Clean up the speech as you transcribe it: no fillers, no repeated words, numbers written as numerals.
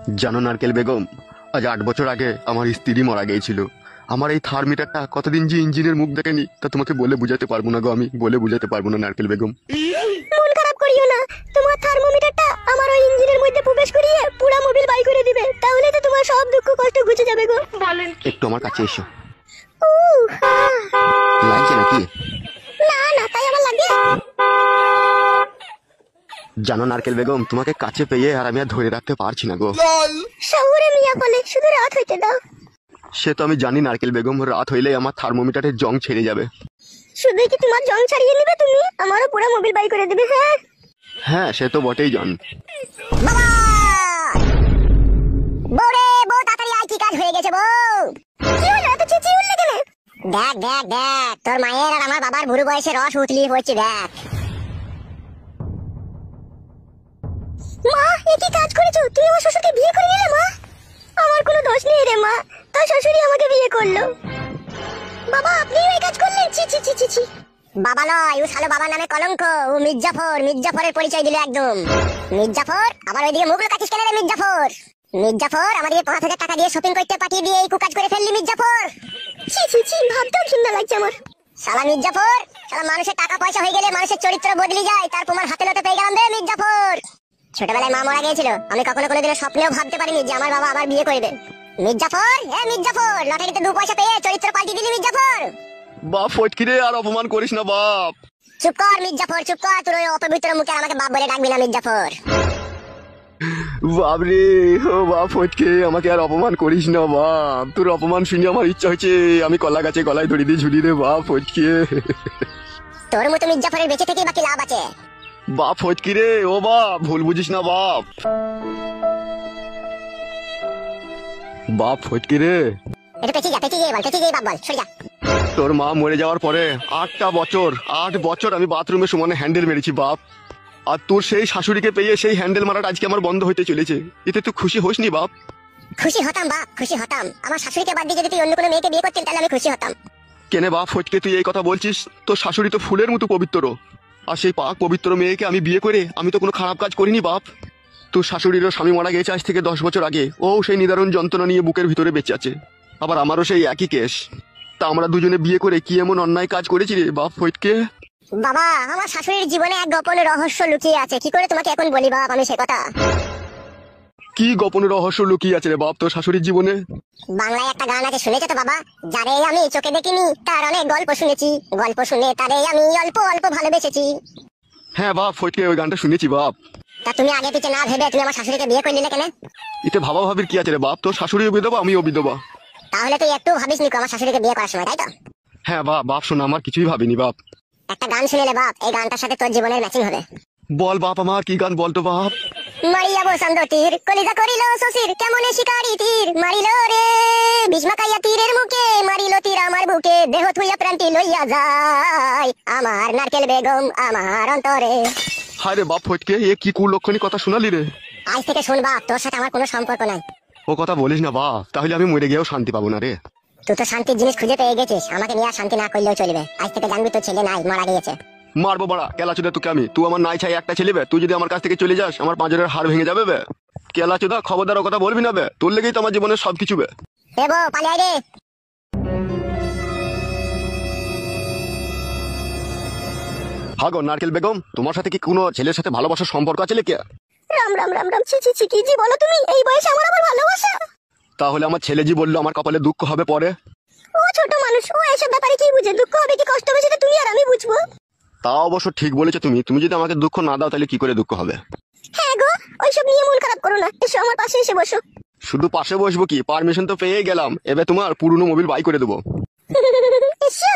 জানো নারকেল বেগম, আজ 8 বছর আগে আমার স্ত্রী মারা গিয়েছিল। আমার এই থার্মিটারটা কতদিন যে ইঞ্জিনের মুখ দেখেনি তা তোমাকে বলে বুঝাতে পারবো না গো, আমি বলে বুঝাতে পারবো না নারকেল বেগম। মন খারাপ করিও না, তোমার থার্মোমিটারটা আমার ওই ইঞ্জিনের মধ্যে প্রবেশ করিয়ে পুরো মোবিল বাই করে দিবে, তাহলে তো তোমার সব দুঃখ কষ্ট ঘুচে যাবে গো। বলেন একটু আমার কাছে এসো। হ্যাঁ। লাগছে নাকি? না না, তাই আমার লাগে। জানো নারকেল বেগম, তোমাকে কাছে পেয়ে আর আমি আর ধরে রাখতে পারছি না গো। শহুরে মিয়া বলে শুধু রাত হইতে দাও। সে তো আমি জানি নারকেল বেগম, রাত হইলেই আমার থার্মোমিটারের জং ছেড়ে যাবে। শুধু কি তোমার জং ছাড়িয়ে নিবে তুমি, আমারও পুরো মোবিল বাই করে দিবে। হ্যাঁ হ্যাঁ, সে তো বটেই জান। বাবা বউরে, বউ তাড়াতাড়ি আয়, কি কাজ হয়ে গেছে বউ? কি হলো, এত চেঁচিয়ে উঠলে কেন? দেখ দেখ দেখ, তোর মায়ের আর আমার বাবার বুড়ো বয়সে রস উতলি হচ্ছে, দেখ। মা, এ কি কাজ করেছো তুমি? আমার শ্বশুরকে বিয়ে করে নিলে মা। আমার কোনো দোষ নেই রে মা, তোর শ্বশুরই আমাকে বিয়ে করলো। বাবা, আপনিও এই কাজ করলেন? ছি ছি ছি ছি ছি। বাবা নয়, ও শালো বাবার নামে কলঙ্ক। ও মির্জাফর, মির্জাফরের পরিচয় দিল একদম। মির্জাফর, আবার ওইদিকে মুখ লুকাচ্ছিস কেন রে মির্জাফর? মির্জাফর, আমাদেরকে 5,000 টাকা দিয়ে শপিং করতে পাঠিয়ে দিয়ে এই কুকাজ করে ফেললি মির্জাফর। ছি ছি ছি, ভাবতেও ঘৃণা লাগছে আমার। শালা মির্জাফর, শালা মানুষের টাকা পয়সা হয়ে গেলে মানুষের চরিত্র বদলে যায়, তার প্রমাণ হাতে নাতে পেয়ে গেলাম রে মির্জাফর। ছোটবেলায় মা মারা গিয়েছিল, আমি কখনো কোনোদিনও স্বপ্নেও ভাবতে পারিনি যে আমার বাবা আবার বিয়ে করবে। মির্জাফর, হ্যাঁ মির্জাফর, লটারিতে 2 পয়সা পেয়ে চরিত্র পাল্টে দিলি মির্জাফর। বাপ ফটকিরে, আর অপমান করিস না বাপ। চুপ কর মির্জাফর, চুপ কর, তোর ওই অপবিত্র মুখে আমাকে বাপ বলে ডাকবি না মির্জাফর। বাপরে, ও বাপ ফটকে, আমাকে আর অপমান করিস না বাপ। তোর অপমান শুনে আমার ইচ্ছা হচ্ছে আমি কলা গাছে গলায় দড়ি দিয়ে ঝুলি রে বাপ ফটকে। তোর মতো মির্জাফরের বেঁচে থেকে বাকি লাভ আছে? বাপ ফটকি রে, ও বাপ ভুল বুঝিস না বাপ। বাপ ফটকি রে, এটা পেঁচিয়ে যা, পেঁচিয়ে যা, বল পেঁচিয়ে যা, বাপ বল, সরে যা। তোর মা মরে যাওয়ার পরে 8 বছর আমি বাথরুমে সমানে হ্যান্ডেল মেরেছি বাপ। আর তোর সেই শাশুড়িকে পেয়ে সেই হ্যান্ডেল মারাটা আজকে আমার বন্ধ হতে চলেছে। এতে তুই খুশি হোস নি বাপ? খুশি হতাম বাপ, খুশি হতাম। আমার শাশুড়িকে বাদ দিয়ে যদি তুই অন্য কোনো মেয়েকে বিয়ে করতেন তাহলে আমি খুশি হতাম। কেনে বাপ ফটকে তুই এই কথা বলছিস? তোর শাশুড়ি তো ফুলের মতো পবিত্র, আর সেই পাক পবিত্র মেয়েকে আমি বিয়ে করে আমি তো কোনো খারাপ কাজ করিনি বাপ। তোর শাশুড়িরও স্বামী মারা গেছে আজ থেকে 10 বছর আগে, ও সেই নিদারুণ যন্ত্রণা নিয়ে বুকের ভিতরে বেঁচে আছে। আবার আমারও সেই একই কেস। তা আমরা দুজনে বিয়ে করে কি এমন অন্যায় কাজ করেছি রে বাপ ফটকে? বাবা, আমার শাশুড়ির জীবনে এক গোপন রহস্য লুকিয়ে আছে, কি করে তোমাকে এখন বলি বাপ আমি সে কথা। কি গোপন রহস্য লুকিয়ে আছে রে বাপ তোর শাশুড়ির জীবনে? বাংলায় একটা গান আছে, শুনেছো তো বাবা? যারে আমি চোখে দেখিনি তার অনেক গল্প শুনেছি, গল্প শুনে তারে আমি অল্প অল্প ভালোবেসেছি। হ্যাঁ বাপ ফটকে, ওই গানটা শুনেছি বাপ। তা তুমি আগে পিছে না ভেবে তুমি আমার শাশুড়িকে বিয়ে করে নিলে কেন? এতে ভাবা ভাবির কি আছে রে বাপ? তোর শাশুড়িও বিধবা, আমিও বিধবা। তাহলে তুই একটু ভাবিস নি আমার শাশুড়িকে বিয়ে করার সময়, তাই তো? হ্যাঁ বাপ, বাপ শোনা, আমার কিছুই ভাবিনি বাপ। একটা গান শুনেলে বাপ, এই গানটার সাথে তোর জীবনের ম্যাচিং হবে। বল বাপ, আমার কি গান বলতো বাপ? মারিয়া বসন্ত তীর কলিজা করিল শশীর, কেমনে শিকারি তীর মারিল রে, ভীষ্মাকাইয়া তীরের মুখে মারিল তীর আমার বুকে, দেহ থুইয়া প্রান্তি লইয়া যায় আমার নারকেল বেগম আমার অন্তরে। হায় রে বাপ ফটকে, এ কি কুলক্ষণী কথা শোনালি রে। আজ থেকে শোন বাপ, তোর সাথে আমার কোনো সম্পর্ক নাই। ও কথা বলিস না বাপ, তাহলে আমি মরে গিয়েও শান্তি পাবো না রে। তুই তো শান্তির জিনিস খুঁজে পেয়ে গেছিস, আমাকে নিয়ে আর শান্তি না করলেও চলবে। আজ থেকে জানবি তোর ছেলে নাই, মারা গিয়েছে। মারবো বাড়া কেলা চোদা তোকে আমি। তুই আমার নাই ছাই একটা ছেলে বে, তুই যদি আমার কাছ থেকে চলে যাস আমার পাঁজরের হাড় ভেঙে যাবে বে। কেলা চোদা, খবরদার ও কথা বলবি না বে, তোর লেগেই তো আমার জীবনের সবকিছু বে। দেবো পালিয়ে রে। হাগো নারকেল বেগম, তোমার সাথে কি কোনো ছেলের সাথে ভালোবাসার সম্পর্ক আছে কে? রাম রাম রাম রাম, ছি ছি ছি, কি জি বলো তুমি? এই বয়সে আমার আবার ভালোবাসা? তাহলে আমার ছেলে জি বললো আমার কপালে দুঃখ হবে পরে। ও ছোট মানুষ, ও এসব ব্যাপারে কি বুঝে? দুঃখ হবে কি কষ্ট হবে সেটা তুমি আর আমি বুঝবো। তা অবশ্য ঠিক বলেছো তুমি। তুমি যদি আমাকে দুঃখ না দাও তাহলে কি করে দুঃখ হবে? হ্যাঁ গো, ওইসব নিয়ে মন খারাপ করো না, এসো আমার পাশে এসে বসো। শুধু পাশে বসবো কি, পারমিশন তো পেয়ে গেলাম, এবার তোমার পুরনো মোবিল বাই করে দেবো। এসো